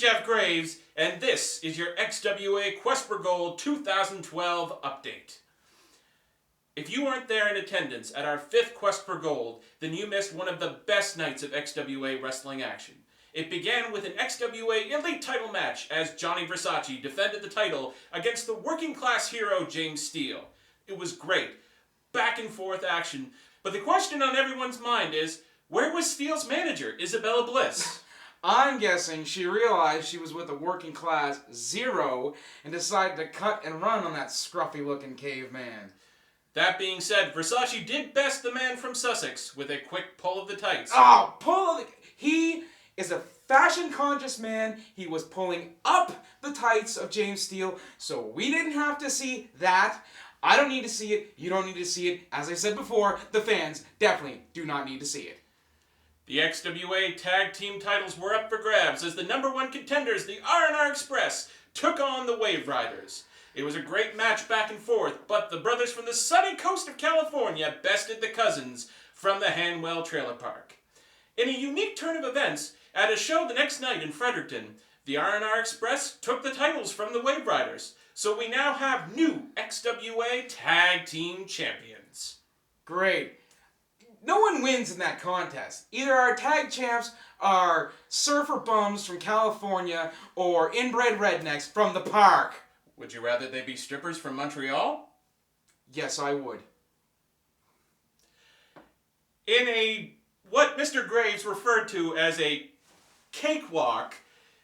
Jeff Graves, and this is your XWA Quest for Gold 2012 update. If you weren't there in attendance at our 5th Quest for Gold, then you missed one of the best nights of XWA wrestling action. It began with an XWA Elite title match as Johnny Versace defended the title against the working class hero James Steele. It was great, back and forth action, but the question on everyone's mind is, where was Steele's manager, Isabella Bliss? I'm guessing she realized she was with a working class zero and decided to cut and run on that scruffy looking caveman. That being said, Versace did best the man from Sussex with a quick pull of the tights. Oh, pull of the... He is a fashion-conscious man. He was pulling up the tights of James Steele, so we didn't have to see that. I don't need to see it. You don't need to see it. As I said before, the fans definitely do not need to see it. The XWA Tag Team titles were up for grabs as the #1 contenders, the R&R Express, took on the Wave Riders. It was a great match back and forth, but the brothers from the sunny coast of California bested the cousins from the Hanwell Trailer Park. In a unique turn of events, at a show the next night in Fredericton, the R&R Express took the titles from the Wave Riders, so we now have new XWA Tag Team Champions. Great. No one wins in that contest. Either our tag champs are surfer bums from California or inbred rednecks from the park. Would you rather they be strippers from Montreal? Yes, I would. In what Mr. Graves referred to as a cakewalk,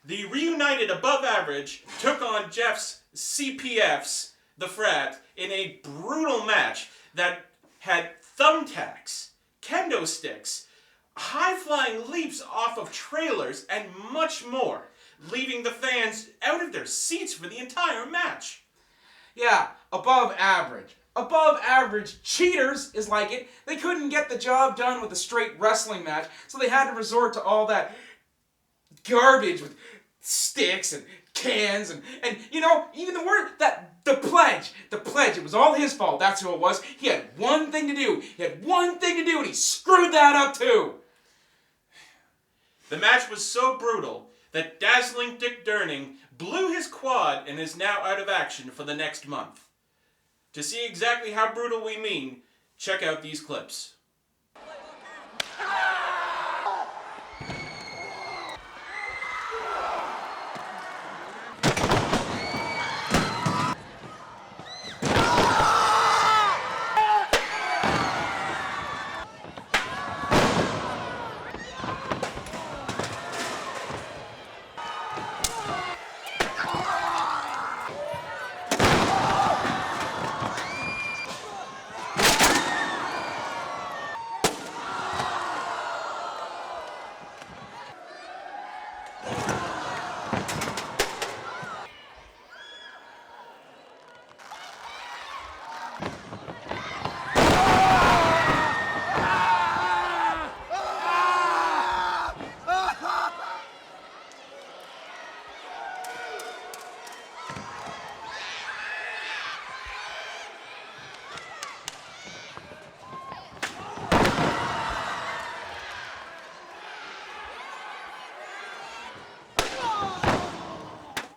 the reunited Above Average took on Jeff's CPFs, the Frat, in a brutal match that had thumbtacks, kendo sticks, high-flying leaps off of trailers, and much more, leaving the fans out of their seats for the entire match. Yeah, above average. Above average cheaters is like it. They couldn't get the job done with a straight wrestling match, so they had to resort to all that garbage with sticks and cans and you know, even the word that the pledge, it was all his fault. That's who it was. He had one thing to do. And he screwed that up too. The match was so brutal that Dazzling Dick Durning blew his quad and is now out of action for the next month. To see exactly how brutal we mean, check out these clips.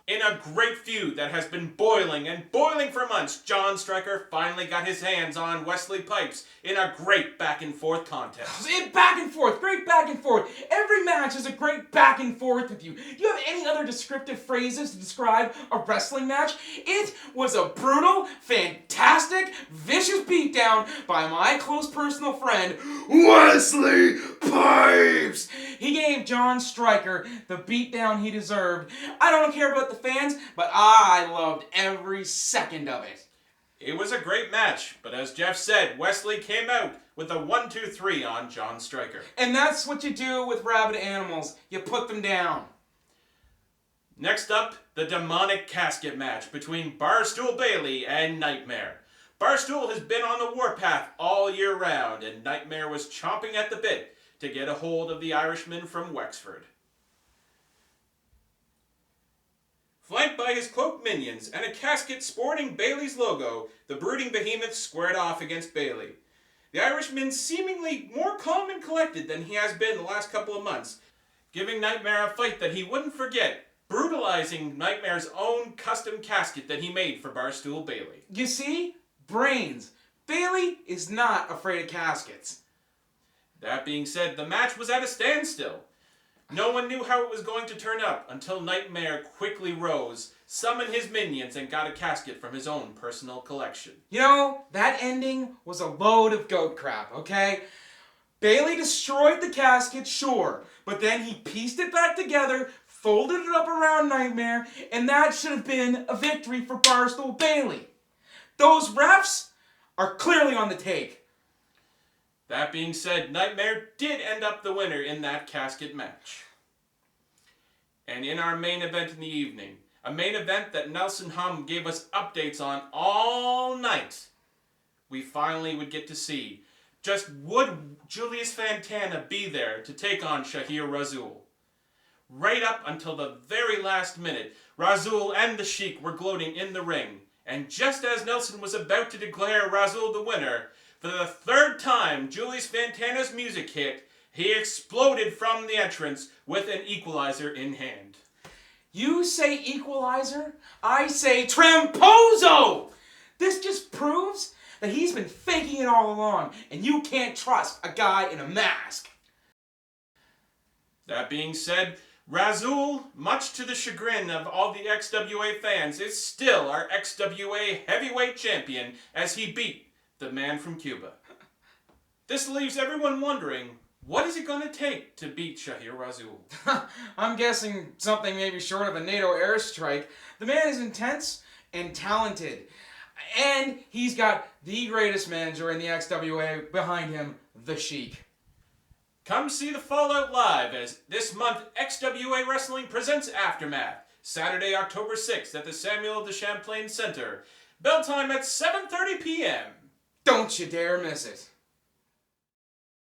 In a great feud that has been boiling and boiling for months, John Stryker finally got his hands on Wesley Pipes in a great back-and-forth contest. Back and forth, great back and forth. Every match is a great back and forth with you. Do you have any other descriptive phrases to describe a wrestling match? It was a brutal, fantastic, vicious beatdown by my close personal friend, Wesley Pipes. He gave John Stryker the beatdown he deserved. I don't care about the fans, but I loved every second of it. It was a great match, but as Jeff said, Wesley came out with a 1-2-3 on John Stryker. And that's what you do with rabid animals. You put them down. Next up, the demonic casket match between Barstool Bailey and Nightmare. Barstool has been on the warpath all year round, and Nightmare was chomping at the bit to get a hold of the Irishman from Wexford. Flanked by his cloaked minions and a casket sporting Bailey's logo, the brooding behemoth squared off against Bailey. The Irishman seemingly more calm and collected than he has been the last couple of months, giving Nightmare a fight that he wouldn't forget brutalizing Nightmare's own custom casket that he made for Barstool Bailey. You see? Brains. Bailey is not afraid of caskets. That being said, the match was at a standstill. No one knew how it was going to turn up until Nightmare quickly rose, summoned his minions, and got a casket from his own personal collection. You know, that ending was a load of goat crap, okay? Bailey destroyed the casket, sure, but then he pieced it back together, folded it up around Nightmare, and that should have been a victory for Barstool Bailey. Those refs are clearly on the take. That being said, Nightmare did end up the winner in that casket match. And in our main event in the evening, a main event that Nelson Hum gave us updates on all night, we finally would get to see just would Julius Fantana be there to take on Shahir Razul. Right up until the very last minute, Razul and the Sheik were gloating in the ring, and just as Nelson was about to declare Razul the winner, for the third time Julius Fantana's music hit, he exploded from the entrance with an equalizer in hand. You say equalizer, I say tramposo! This just proves that he's been faking it all along, and you can't trust a guy in a mask. That being said, Razul, much to the chagrin of all the XWA fans, is still our XWA heavyweight champion as he beat the man from Cuba. This leaves everyone wondering, what is it going to take to beat Shahir Razul? I'm guessing something maybe short of a NATO airstrike. The man is intense and talented. And he's got the greatest manager in the XWA behind him, the Sheik. Come see the Fallout live as this month XWA Wrestling presents Aftermath, Saturday, October 6th at the Samuel de Champlain Center. Bell time at 7:30 p.m. Don't you dare miss it.